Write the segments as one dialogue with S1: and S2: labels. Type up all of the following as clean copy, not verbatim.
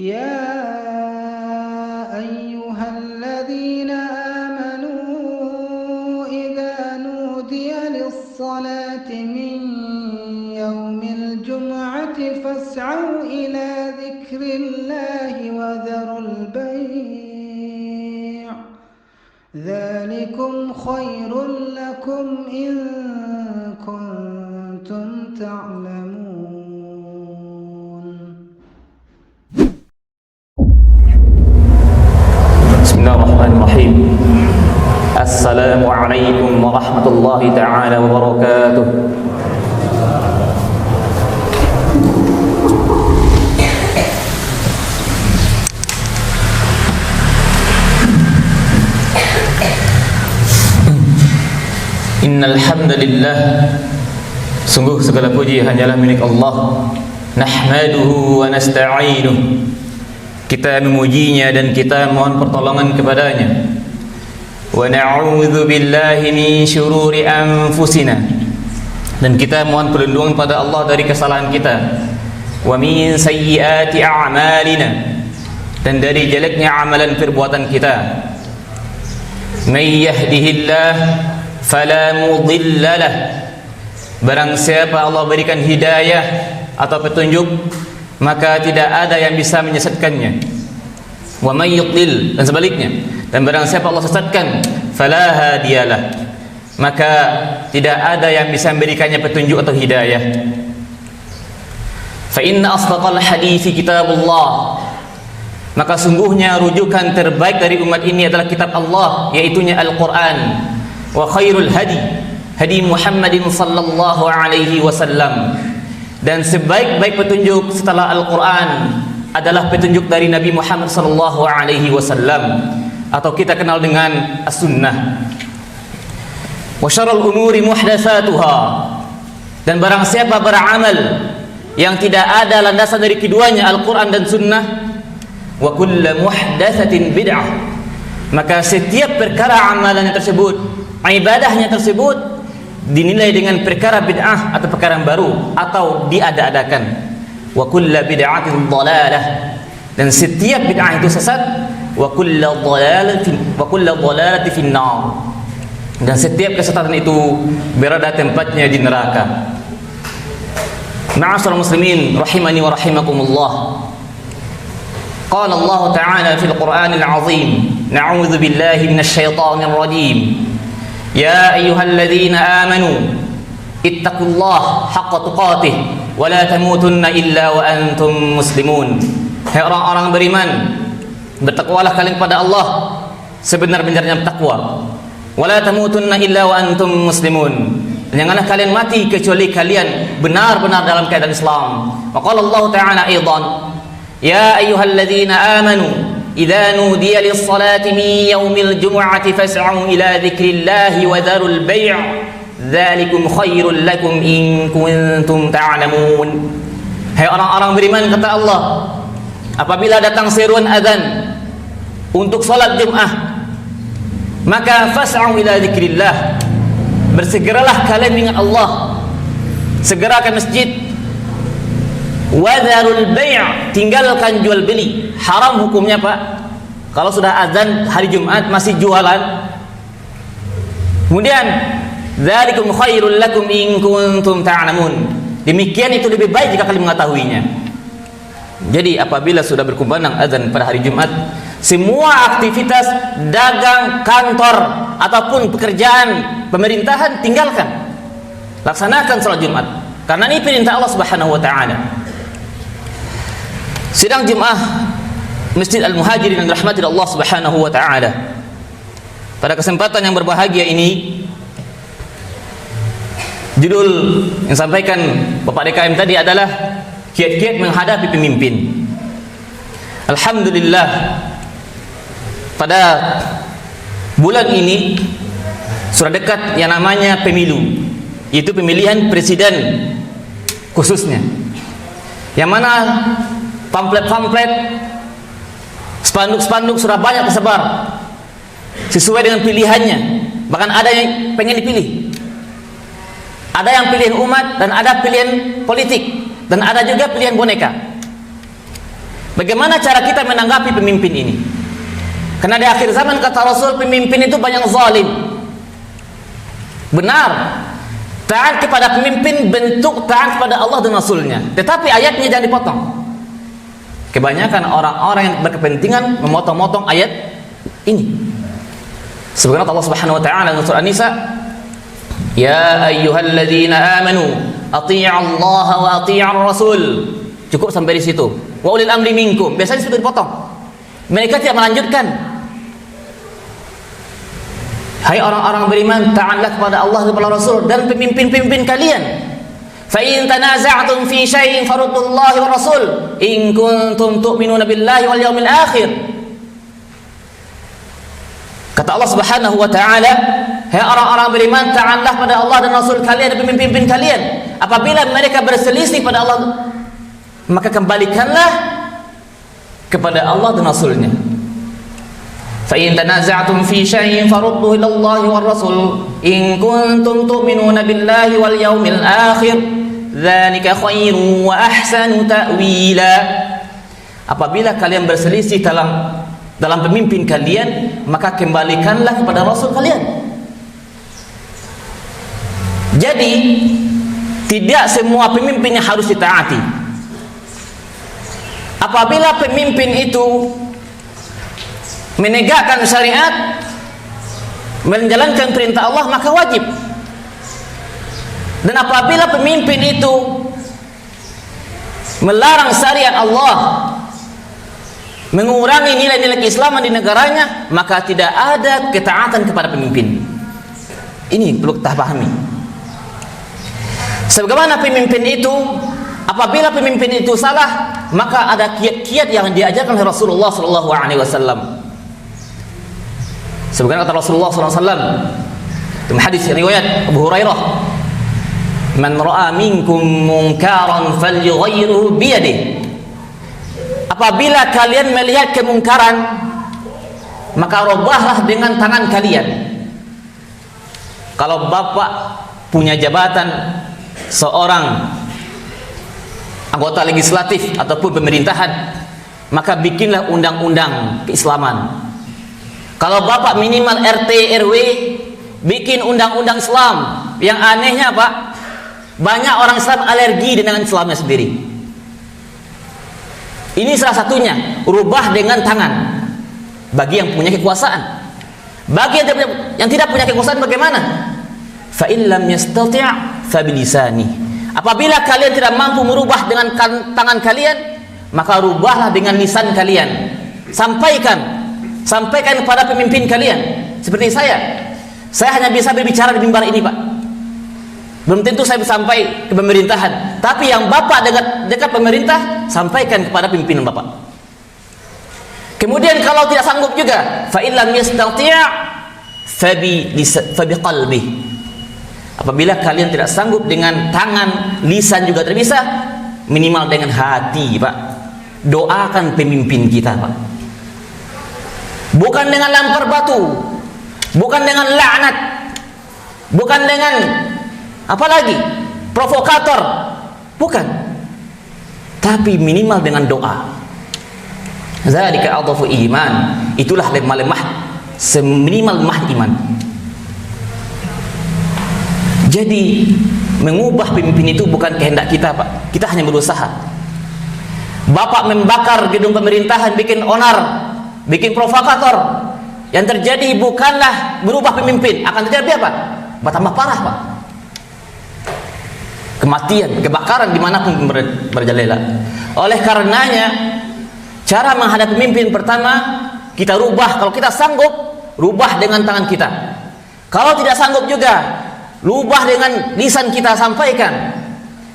S1: يا أيها الذين آمنوا إذا نودي للصلاة من يوم الجمعة فاسعوا إلى ذكر الله وذروا البيع ذلكم خير لكم إن كنتم تعلمون.
S2: Bismillahirrahmanirrahim. Assalamualaikum warahmatullahi ta'ala wabarakatuh. Innal hamdalillah, sungguh segala puji hanyalah milik Allah. Nahmaduhu wa nasta'inuh, kita memujinya dan kita mohon pertolongan kepadanya. Wa na'udzu billahi min syururi anfusina, dan kita mohon perlindungan pada Allah dari kesalahan kita. Wa min sayyiati a'malina, dan dari jeleknya amalan perbuatan kita. May yahdihillah fala mudhillalah, barang siapa Allah berikan hidayah atau petunjuk, maka tidak ada yang bisa menyesatkannya. Wa may yudlil, dan sebaliknya, dan barang siapa Allah sesatkan, fala hadiyalah, maka tidak ada yang bisa memberikannya petunjuk atau hidayah. Fa inna asdaqal hadithi kitabullah, maka sungguhnya rujukan terbaik dari umat ini adalah kitab Allah, yaitunya Al-Quran. Wa khairul hadi hadi Muhammadin sallallahu alaihi wasallam, dan sebaik-baik petunjuk setelah Al-Quran adalah petunjuk dari Nabi Muhammad sallallahu alaihi wasallam, atau kita kenal dengan As-Sunnah. Wa syarrul umuri muhdatsatuha, dan barang siapa beramal yang tidak ada landasan dari keduanya, Al-Quran dan Sunnah, wa kullu muhdatsatin bid'ah, maka setiap perkara amalannya tersebut, ibadahnya tersebut dinilai dengan perkara bid'ah atau perkara yang baru atau diada-adakan. Wa kullu bid'atin dhalalah, dan setiap bid'ah itu sesat. Wa kullu dhalalatin finnar, dan setiap kesesatan itu berada tempatnya di neraka. Ma'asyiral muslimin rahimani wa rahimakumullah. Qala Allah Ta'ala fil Qur'anil 'azim, na'udzu billahi minasy syaithanir rajim. Ya ayyuhalladzina amanu ittaqullaha haqqa tuqatih wa la tamutunna illa wa antum muslimun. Hai orang-orang beriman, bertakwalah kalian kepada Allah sebenar-benarnya bertakwa. Wa la tamutunna illa wa antum muslimun, dan janganlah kalian mati kecuali kalian benar-benar dalam keadaan Islam. Wa qala Allah Ta'ala aidan, ya ayyuhalladzina amanu idza nudiya lis-salati min yaumil jumu'ati fas'au ila dzikrillahi wa dzarul bai' dzalikum khairul lakum in kuntum ta'lamun. Hai orang-orang beriman, kata Allah, apabila datang seruan azan untuk salat Jumat, maka fas'au ila dzikrillah, bersegeralah kalian mengingat Allah, segera ke masjid. Wadharul bai', tinggalkan jual beli. Haram hukumnya, Pak, kalau sudah azan hari Jumat masih jualan. Kemudian dzalikum khairul lakum in kuntum ta'lamun, demikian itu lebih baik jika kalian mengetahuinya. Jadi apabila sudah berkumandang azan pada hari Jumat, semua aktivitas dagang, kantor ataupun pekerjaan pemerintahan tinggalkan, laksanakan salat Jumat, karena ini perintah Allah Subhanahu wa taala. Sidang Jumat Masjid Al-Muhajirin yang dirahmati Allah Subhanahu wa taala, pada kesempatan yang berbahagia ini, judul yang sampaikan Bapak DKM tadi adalah kiat-kiat menghadapi pemimpin. Alhamdulillah, pada bulan ini sudah dekat yang namanya pemilu, yaitu pemilihan presiden khususnya, yang mana pamflet-pamflet, spanduk-spanduk sudah banyak tersebar sesuai dengan pilihannya. Bahkan ada yang pengen dipilih, ada yang pilihan umat, dan ada pilihan politik, dan ada juga pilihan boneka. Bagaimana cara kita menanggapi pemimpin ini? Karena di akhir zaman kata Rasul, pemimpin itu banyak zalim. Benar, taat kepada pemimpin bentuk taat kepada Allah dan Rasulnya. Tetapi ayatnya jangan dipotong. Kebanyakan orang-orang yang berkepentingan memotong-motong ayat ini. Sebagaimana Allah Subhanahu wa taala dalam surah An-Nisa, ya ayyuhalladzina amanu athi'allaha wa athi'ar rasul. Cukup sampai di situ. Wa ulil amri minkum. Biasanya sudah dipotong. Mereka tidak melanjutkan. Hai orang-orang beriman, taatlah kepada Allah dan kepada Rasul dan pemimpin-pemimpin kalian. Fa in tanaza'tum fi syai'in faruddullahi wa rasul in kuntum tu'minuna billahi wal yawmil akhir. Kata Allah Subhanahu wa taala, hai orang-orang beriman, taatlah pada Allah dan Rasul kalian dan pemimpin-pemimpin kalian. Apabila mereka berselisih pada Allah, maka kembalikanlah kepada Allah dan Rasulnya. Fa in tanaza'tum fi syai'in farudduhu ila Allah war rasul in kuntum tu'minuna billahi wal yawmil akhir dzalika khairun wa ahsanu ta'wila. Apabila kalian berselisih dalam pemimpin kalian, maka kembalikanlah kepada Rasul kalian. Jadi tidak semua pemimpin yang harus ditaati. Apabila pemimpin itu menegakkan syariat, menjalankan perintah Allah, maka wajib. Dan apabila pemimpin itu melarang syariat Allah, mengurangi nilai-nilai keislaman di negaranya, maka tidak ada ketaatan kepada pemimpin. Ini perlu kita pahami. Sebagaimana pemimpin itu, apabila pemimpin itu salah, maka ada kiat-kiat yang diajarkan oleh Rasulullah sallallahu alaihi wasallam. Sebagaimana kata Rasulullah sallallahu alaihi wasallam dalam hadis riwayat Abu Hurairah, "Man ra'a minkum munkaran falyughayyirhu bi yadihi." Apabila kalian melihat kemungkaran, maka rubahlah dengan tangan kalian. Kalau bapak punya jabatan seorang anggota legislatif ataupun pemerintahan, maka bikinlah undang-undang keislaman. Kalau bapak minimal RT RW, bikin undang-undang Islam. Yang anehnya Pak, banyak orang Islam alergi dengan Islamnya sendiri. Ini salah satunya, rubah dengan tangan. Bagi yang punya kekuasaan. Bagi yang tidak punya kekuasaan bagaimana? Fa in lam yastati' fa bilisani. Apabila kalian tidak mampu merubah dengan tangan kalian, maka rubahlah dengan lisan kalian. Sampaikan kepada pemimpin kalian. Seperti saya hanya bisa berbicara di mimbar ini Pak. Belum tentu saya bisa sampai ke pemerintahan. Tapi yang Bapak dekat pemerintah, sampaikan kepada pimpinan Bapak. Kemudian kalau tidak sanggup juga, fa in lam yastati' fa biqalbi. Apabila kalian tidak sanggup dengan tangan, lisan juga tidak bisa, minimal dengan hati Pak. Doakan pemimpin kita Pak. Bukan dengan lempar batu, bukan dengan laknat, bukan dengan apalagi provokator, bukan, tapi minimal dengan doa. Zalika adhafu iman. Itulah lemah-lemah seminimal lemah iman. Jadi mengubah pemimpin itu bukan kehendak kita Pak. Kita hanya berusaha. Bapak membakar gedung pemerintahan, bikin onar, bikin provokator. Yang terjadi bukanlah berubah pemimpin, akan terjadi apa? Bertambah parah Pak. Kematian, kebakaran dimanapun berjalela. Oleh karenanya, cara menghadapi pemimpin pertama, kita rubah. Kalau kita sanggup, rubah dengan tangan kita. Kalau tidak sanggup juga, rubah dengan lisan kita, sampaikan.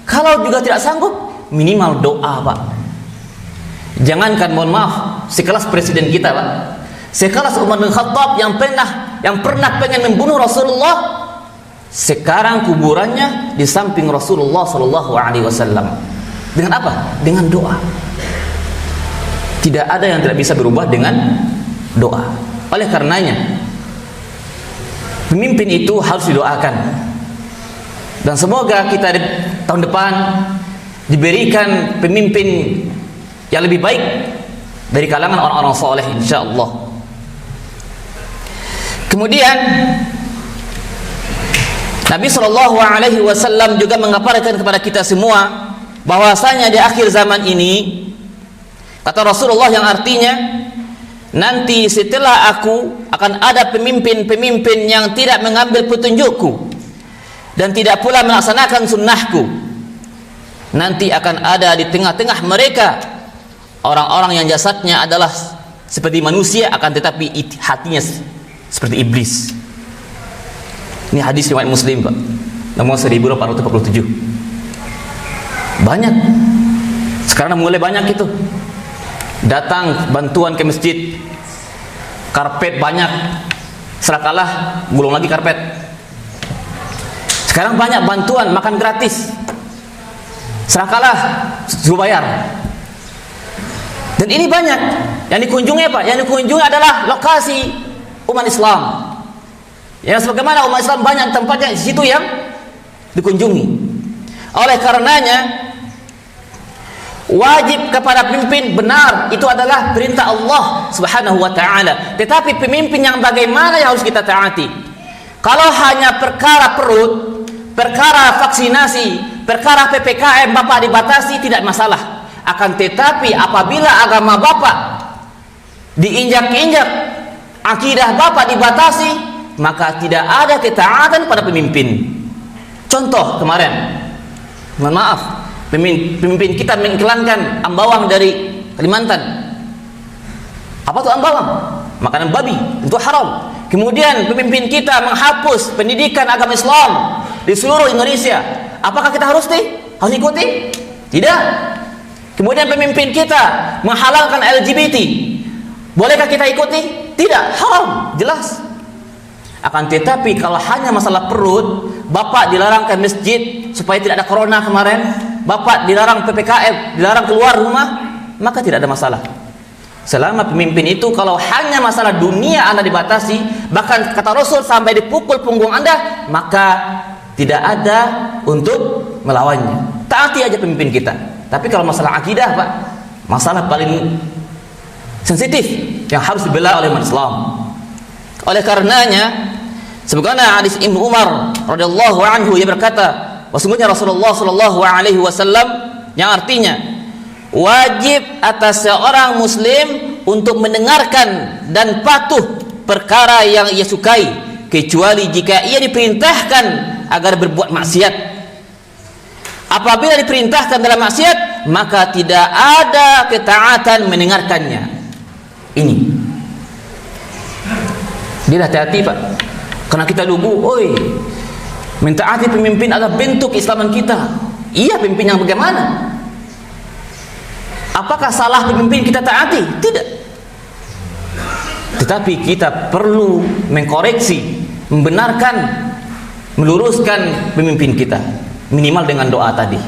S2: Kalau juga tidak sanggup, minimal doa Pak. Jangankan, mohon maaf, sekelas presiden kita Pak, sekelas Umar bin Khattab yang pernah pengen membunuh Rasulullah, sekarang kuburannya di samping Rasulullah sallallahu alaihi wasallam. Dengan apa? Dengan doa. Tidak ada yang tidak bisa berubah dengan doa. Oleh karenanya, pemimpin itu harus didoakan. Dan semoga kita tahun depan diberikan pemimpin yang lebih baik, dari kalangan orang-orang soleh, insyaallah. Kemudian Nabi SAW juga mengabarkan kepada kita semua bahwasanya di akhir zaman ini, kata Rasulullah, yang artinya nanti setelah aku akan ada pemimpin-pemimpin yang tidak mengambil petunjukku dan tidak pula melaksanakan sunnahku. Nanti akan ada di tengah-tengah mereka orang-orang yang jasadnya adalah seperti manusia, akan tetapi hatinya seperti iblis. Ini hadis riwayat Muslim, Pak, nomor 1847. Banyak sekarang mulai banyak itu datang bantuan ke masjid, karpet banyak, serakalah gulung lagi karpet. Sekarang banyak bantuan makan gratis, serakalah suruh bayar. Dan ini banyak yang dikunjungi, apa? Yang dikunjungi adalah lokasi umat Islam. Yang sebagaimana umat Islam banyak tempatnya di situ yang dikunjungi. Oleh karenanya wajib kepada pemimpin, benar, itu adalah perintah Allah Subhanahu wa taala. Tetapi pemimpin yang bagaimana yang harus kita taati? Kalau hanya perkara perut, perkara vaksinasi, perkara PPKM Bapak dibatasi, tidak masalah. Akan tetapi apabila agama Bapak diinjak-injak, akidah Bapak dibatasi, maka tidak ada ketaatan pada pemimpin. Contoh kemarin, mohon maaf, pemimpin kita mengiklankan ambawang dari Kalimantan. Apa itu ambawang? Makanan babi, itu haram. Kemudian pemimpin kita menghapus pendidikan agama Islam di seluruh Indonesia. Apakah kita harus ikuti? Tidak. Kemudian pemimpin kita menghalalkan LGBT. Bolehkah kita ikuti? Tidak, haram, jelas. Akan tetapi kalau hanya masalah perut, Bapak dilarang ke masjid supaya tidak ada corona kemarin, Bapak dilarang PPKM, dilarang keluar rumah, maka tidak ada masalah. Selama pemimpin itu kalau hanya masalah dunia Anda dibatasi, bahkan kata Rasul sampai dipukul punggung Anda, maka tidak ada untuk melawannya. Taati aja pemimpin kita. Tapi kalau masalah akidah, Pak, masalah paling sensitif yang harus dibela oleh umat Islam. Oleh karenanya, sebagaimana hadis Ibnu Umar radhiyallahu anhu, ia berkata, sesungguhnya Rasulullah sallallahu alaihi wasallam, yang artinya wajib atas seorang muslim untuk mendengarkan dan patuh perkara yang ia sukai, kecuali jika ia diperintahkan agar berbuat maksiat. Apabila diperintahkan dalam maksiat, maka tidak ada ketaatan mendengarkannya. Ini dia hati-hati, Pak, karena kita lugu, mentaati pemimpin adalah bentuk keislaman kita. Iya, pemimpin yang bagaimana? Apakah salah pemimpin kita taati? Tidak. Tetapi kita perlu mengkoreksi, membenarkan, meluruskan pemimpin kita, minimal dengan doa tadi.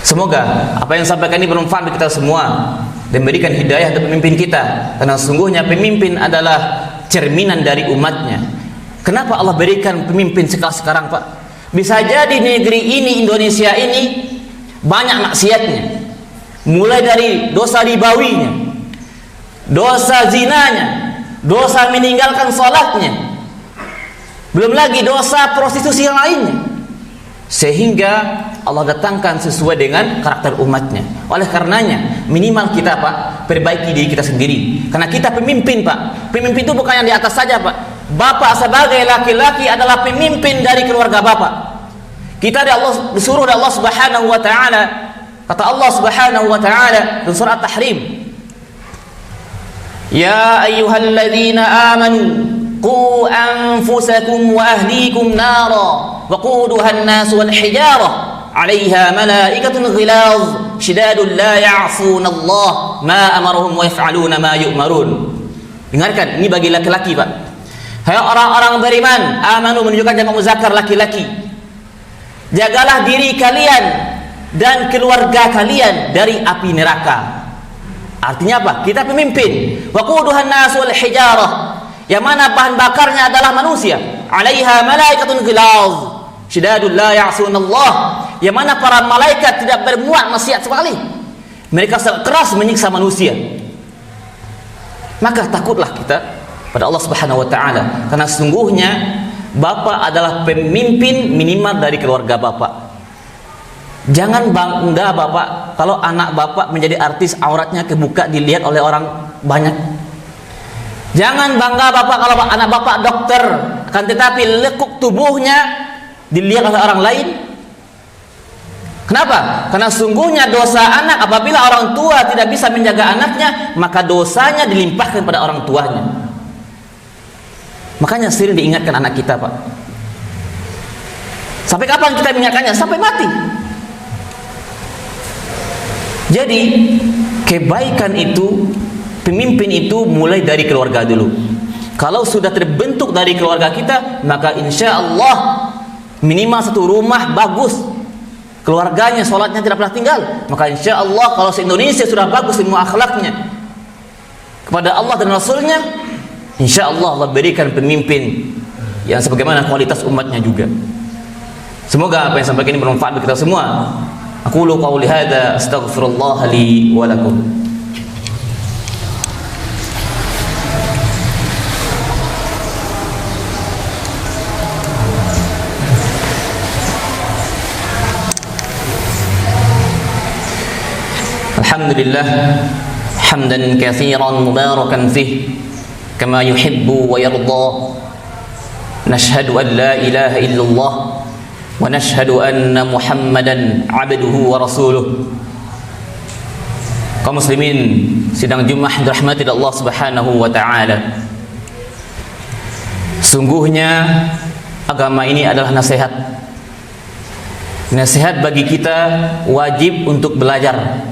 S2: Semoga apa yang sampaikan ini bermanfaat bagi kita semua dan memberikan hidayah untuk pemimpin kita, karena sesungguhnya pemimpin adalah cerminan dari umatnya. Kenapa Allah berikan pemimpin sekarang, Pak? Bisa jadi negeri ini, Indonesia ini, banyak maksiatnya. Mulai dari dosa ribawinya, dosa zinanya, dosa meninggalkan sholatnya, belum lagi dosa prostitusi yang lainnya. Sehingga Allah datangkan sesuai dengan karakter umatnya. Oleh karenanya, minimal kita, Pak, perbaiki diri kita sendiri. Karena kita pemimpin, Pak. Pemimpin itu bukan yang di atas saja, Pak. Bapak sebagai laki-laki adalah pemimpin dari keluarga Bapak. Kita disuruh oleh Allah Subhanahu wa taala. Kata Allah Subhanahu wa taala dalam surah At-Tahrim, "Ya ayyuhalladzina amanu qu anfusakum wa ahlikum nara waquduha an-nas wal hijarah 'alaiha malaikatun ghilaz shidadun la ya'suna Allah ma amarahum wa yaf'aluna ma yu'marun." Dengarkan, ini bagi laki-laki, Pak. Hai orang-orang beriman, amanu menunjukkan jamak muzakkar laki-laki. Jagalah diri kalian dan keluarga kalian dari api neraka. Artinya apa? Kita pemimpin. Waquduhan nas wal hijarah, yang mana bahan bakarnya adalah manusia. 'Alaiha malaikatun ghilaz syidadul la ya'sunallah, yang mana para malaikat tidak bermuat maksiat sekali. Mereka sangat keras menyiksa manusia. Maka takutlah kita pada Allah Subhanahu wa taala, karena sungguhnya bapak adalah pemimpin minimal dari keluarga bapak. Jangan bangga bapak kalau anak bapak menjadi artis, auratnya kebuka dilihat oleh orang banyak. Jangan bangga bapak kalau anak bapak dokter, akan tetapi lekuk tubuhnya dilihat oleh orang lain. Kenapa? Karena sungguhnya dosa anak apabila orang tua tidak bisa menjaga anaknya, maka dosanya dilimpahkan pada orang tuanya. Makanya sering diingatkan anak kita, Pak. Sampai kapan kita mengingatkannya? Sampai mati. Jadi kebaikan itu, pemimpin itu mulai dari keluarga dulu. Kalau sudah terbentuk dari keluarga kita, maka insya Allah minimal satu rumah bagus, keluarganya sholatnya tidak pernah tinggal, maka insya Allah kalau se-Indonesia sudah bagus semua akhlaknya kepada Allah dan Rasulnya, insya Allah Allah berikan pemimpin yang sebagaimana kualitas umatnya juga. Semoga apa yang sampaikan ini bermanfaat bagi kita semua. Aqulu qawli hadza astaghfirullah li wa lakum. Alhamdulillah hamdan katsiran mubarakan fih kama yuhibbu wa yarda. Nashhadu an la ilaha illallah wa nashhadu anna Muhammadan abduhu wa rasuluh. Kaum muslimin sidang Jumat dirahmati Allah Subhanahu wa taala. Sungguhnya agama ini adalah nasihat. Nasihat bagi kita wajib untuk belajar.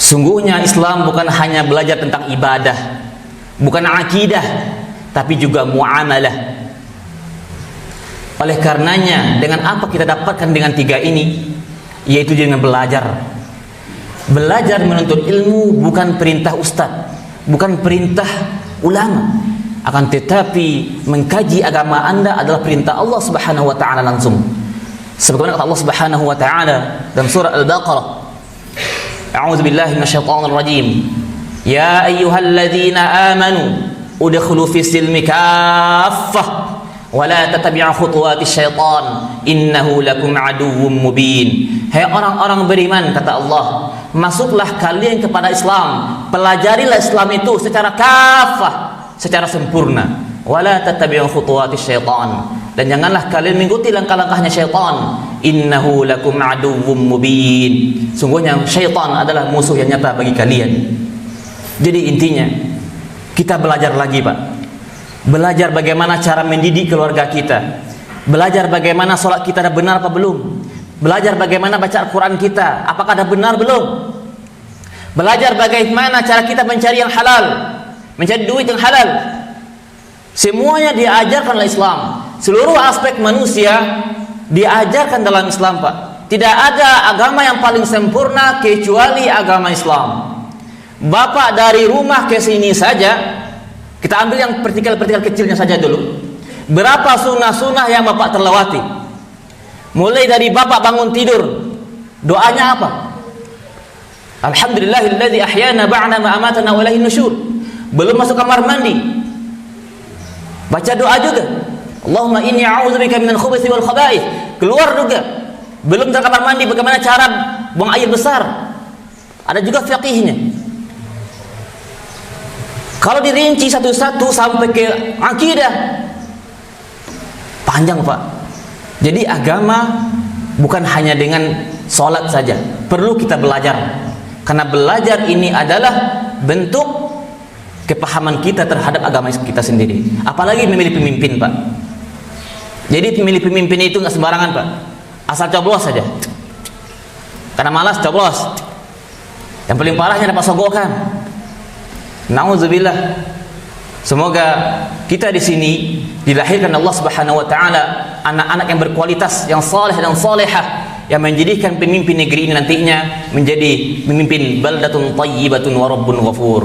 S2: Sungguhnya Islam bukan hanya belajar tentang ibadah, bukan akidah, tapi juga muamalah. Oleh karenanya, dengan apa kita dapatkan dengan tiga ini? Yaitu dengan belajar. Belajar menuntut ilmu bukan perintah ustaz, bukan perintah ulama. Akan tetapi mengkaji agama Anda adalah perintah Allah Subhanahu wa taala langsung. Sebagaimana kata Allah Subhanahu wa taala dalam surah Al-Baqarah, A'udzu billahi minasyaitonir rajim. Ya ayyuhalladzina amanu udkhulu fis silmi kaffah wa la tattabi'u khutuwatis syaitan innahu lakum aduwwum mubin. Hai orang-orang beriman, kata Allah, masuklah kalian kepada Islam, pelajarilah Islam itu secara kafah, secara sempurna. Wa la tattabi'u khutuwatis syaitan, dan janganlah kalian mengikuti langkah-langkahnya syaitan. Innahu lakum aduwwum mubin. Sungguhnya syaitan adalah musuh yang nyata bagi kalian. Jadi intinya kita belajar lagi, Pak. Belajar bagaimana cara mendidik keluarga kita. Belajar bagaimana sholat kita dah benar apa belum. Belajar bagaimana baca Al-Quran kita, apakah dah benar belum. Belajar bagaimana cara kita mencari yang halal, mencari duit yang halal. Semuanya diajarkan oleh Islam. Seluruh aspek manusia diajarkan dalam Islam, Pak. Tidak ada agama yang paling sempurna kecuali agama Islam. Bapak dari rumah ke sini saja, kita ambil yang partikel-partikel kecilnya saja dulu. Berapa sunnah-sunnah yang Bapak terlewati? Mulai dari Bapak bangun tidur, doanya apa? Alhamdulillahilladzi ahyana ba'da ma amatana wa ilaihin nusyur. Belum masuk kamar mandi, baca doa juga. Allahumma inni a'udzubika minal khubuthi wal khaba'ith. Keluar juga. Belum dalam kamar mandi, bagaimana cara buang air besar? Ada juga fiqihnya. Kalau dirinci satu-satu sampai ke akidah, panjang, Pak. Jadi agama bukan hanya dengan sholat saja. Perlu kita belajar. Karena belajar ini adalah bentuk kepahaman kita terhadap agama kita sendiri. Apalagi memilih pemimpin, Pak. Jadi pemilih pemimpin itu nggak sembarangan, Pak. Asal coblos saja. Karena malas coblos. Yang paling parahnya dapat sogokan. Nauzubillah. Semoga kita di sini dilahirkan Allah Subhanahu wa taala anak-anak yang berkualitas, yang saleh dan salehah, yang menjadikan pemimpin negeri ini nantinya menjadi pemimpin baldatun thayyibatun wa rabbun ghafur.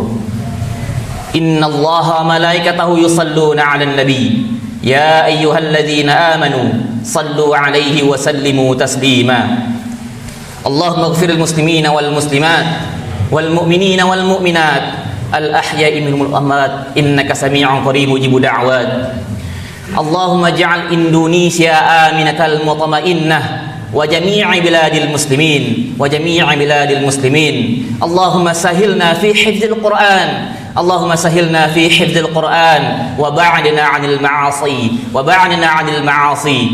S2: Innallaha malaikatahu yusalluna 'alan nabi. Ya ayyuhalladzina amanu sallu 'alaihi wa sallimu taslima. Allahumma ighfiril muslimina wal muslimat wal mu'minina wal mu'minat الأحياء منهم الأموات إنك سميع قريب مجيب دعوات اللهم اجعل إندونيسيا آمنة المطمئنة وجميع بلاد المسلمين اللهم سهلنا في حفظ القرآن وبعدنا عن المعاصي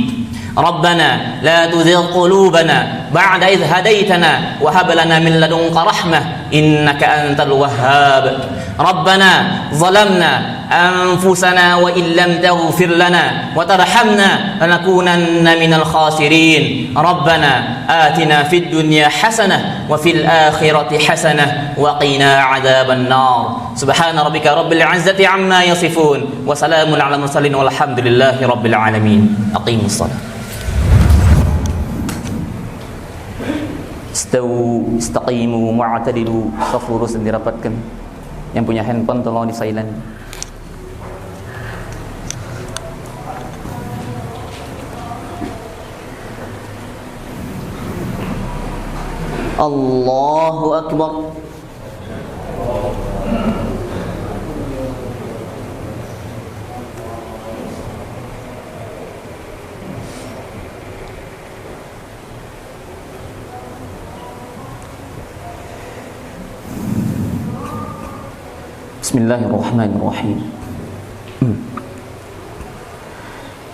S2: ربنا لا تزغ قلوبنا بعد إذ هديتنا وهب لنا من لدنك رحمة إنك أنت الوهاب ربنا ظلمنا أنفسنا وإن لم تغفر لنا وترحمنا لنكونن من الخاسرين ربنا آتنا في الدنيا حسنة وفي الآخرة حسنة وقنا عذاب النار سبحان ربك رب العزة عما يصفون وسلام على المرسلين والحمد لله رب العالمين أقيموا الصلاة Istawu, istaqimu, mu'tadilu, saf lurus dan dirapatkan. Yang punya handphone tolong di silent. Allahu Akbar. Bismillahirrahmanirrahim.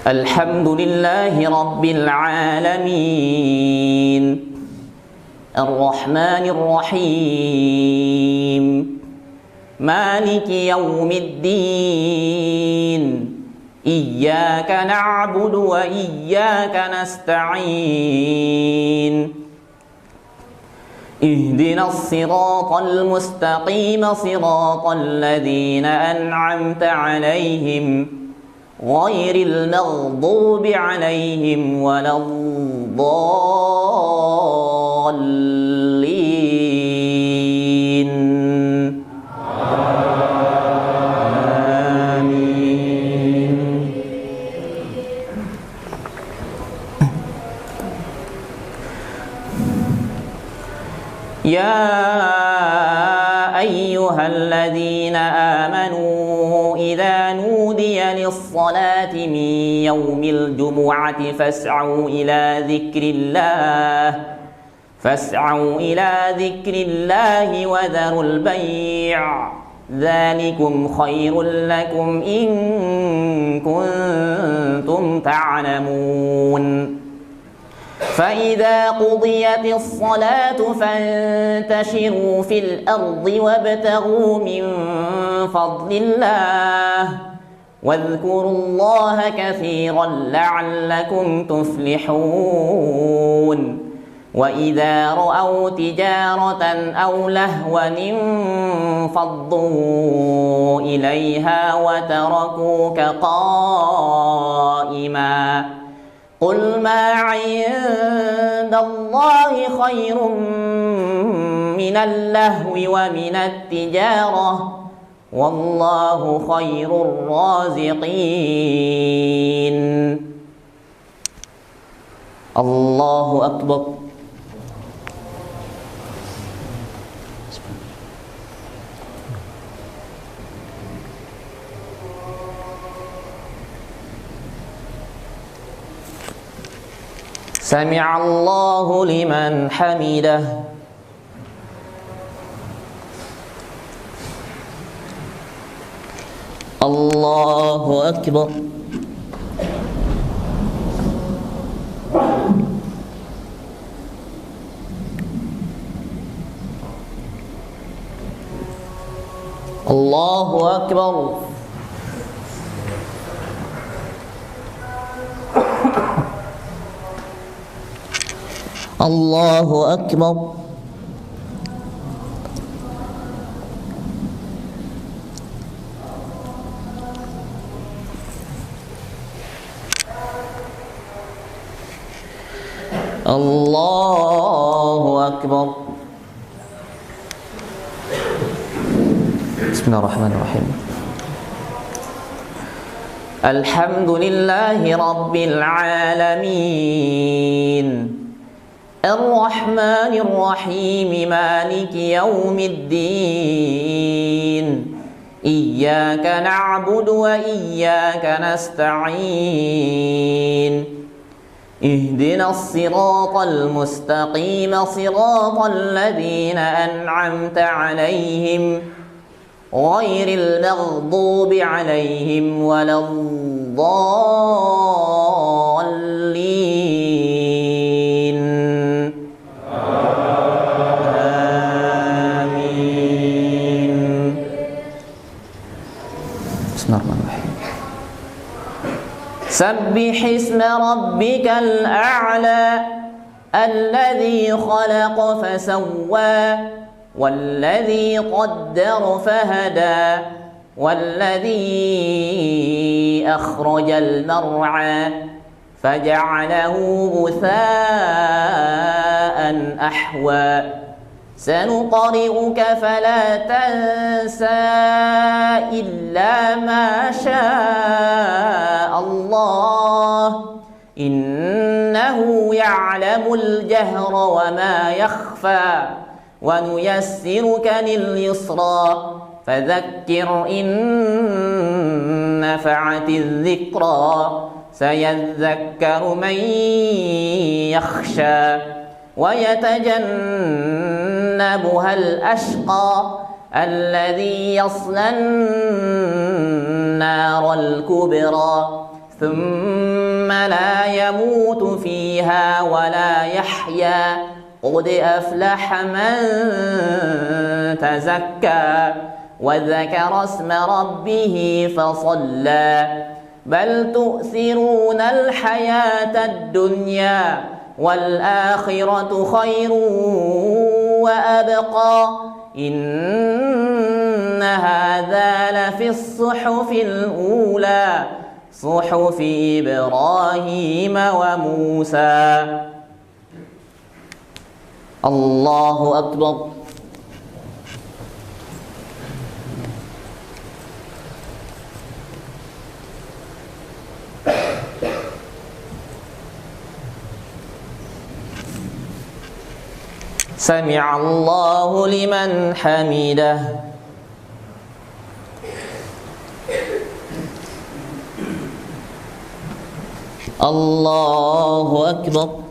S2: Alhamdulillahi Rabbil Alamin Ar-Rahmanir Rahim Maliki Yawmiddin Iyyaka na'budu wa iyyaka nasta'in اهدنا الصراط المستقيم صراط الذين أنعمت عليهم غير المغضوب عليهم ولا الضالين آمين يا أيها الذين آمنوا إذا نودي للصلاة من يوم الجمعة فاسعوا إلى ذكر الله وذروا البيع ذلكم خير لكم إن كنتم تعلمون فإذا قضيت الصلاة فانتشروا في الأرض وابتغوا من فضل الله واذكروا الله كثيرا لعلكم تفلحون وإذا رأوا تجارة أو لهوا انفضوا إليها وتركوك قائما قل ما عند الله خير من اللهو ومن التجارة والله خير الرازقين الله أكبر سمع الله لمن حمده الله أكبر الله أكبر الله أكبر الله أكبر بسم الله الرحمن الرحيم الحمد لله رب العالمين الرحمن الرحيم مالك يوم الدين Iyyaka na'budu wa iyyaka nasta'in. Ihdinas siratal mustaqim, siratal ladzina an'amta 'alaihim ghairil maghdubi 'alaihim waladdallin. Amin. Bismillahirrahmanirrahim. سبح اسم ربك الأعلى الذي خلق فسوى والذي قدر فهدى والذي أخرج المرعى فجعله غثاء أحوى سنقرئك فلا تنسى إلا ما شاء الله إنه يعلم الجهر وما يخفى ونيسرك لليسرى فذكر إن نفعت الذكرى سيذكر من يخشى ويتجنبها الأشقى الذي يصلى النار الكبرى ثم لا يموت فيها ولا يحيا قد أفلح من تزكى وذكر اسم ربه فصلى بل تؤثرون الحياة الدنيا والآخرة خير وأبقى إن هذا لفي الصحف الأولى صحف إبراهيم وموسى. الله أكبر. سمع الله لمن حمده. الله أكبر.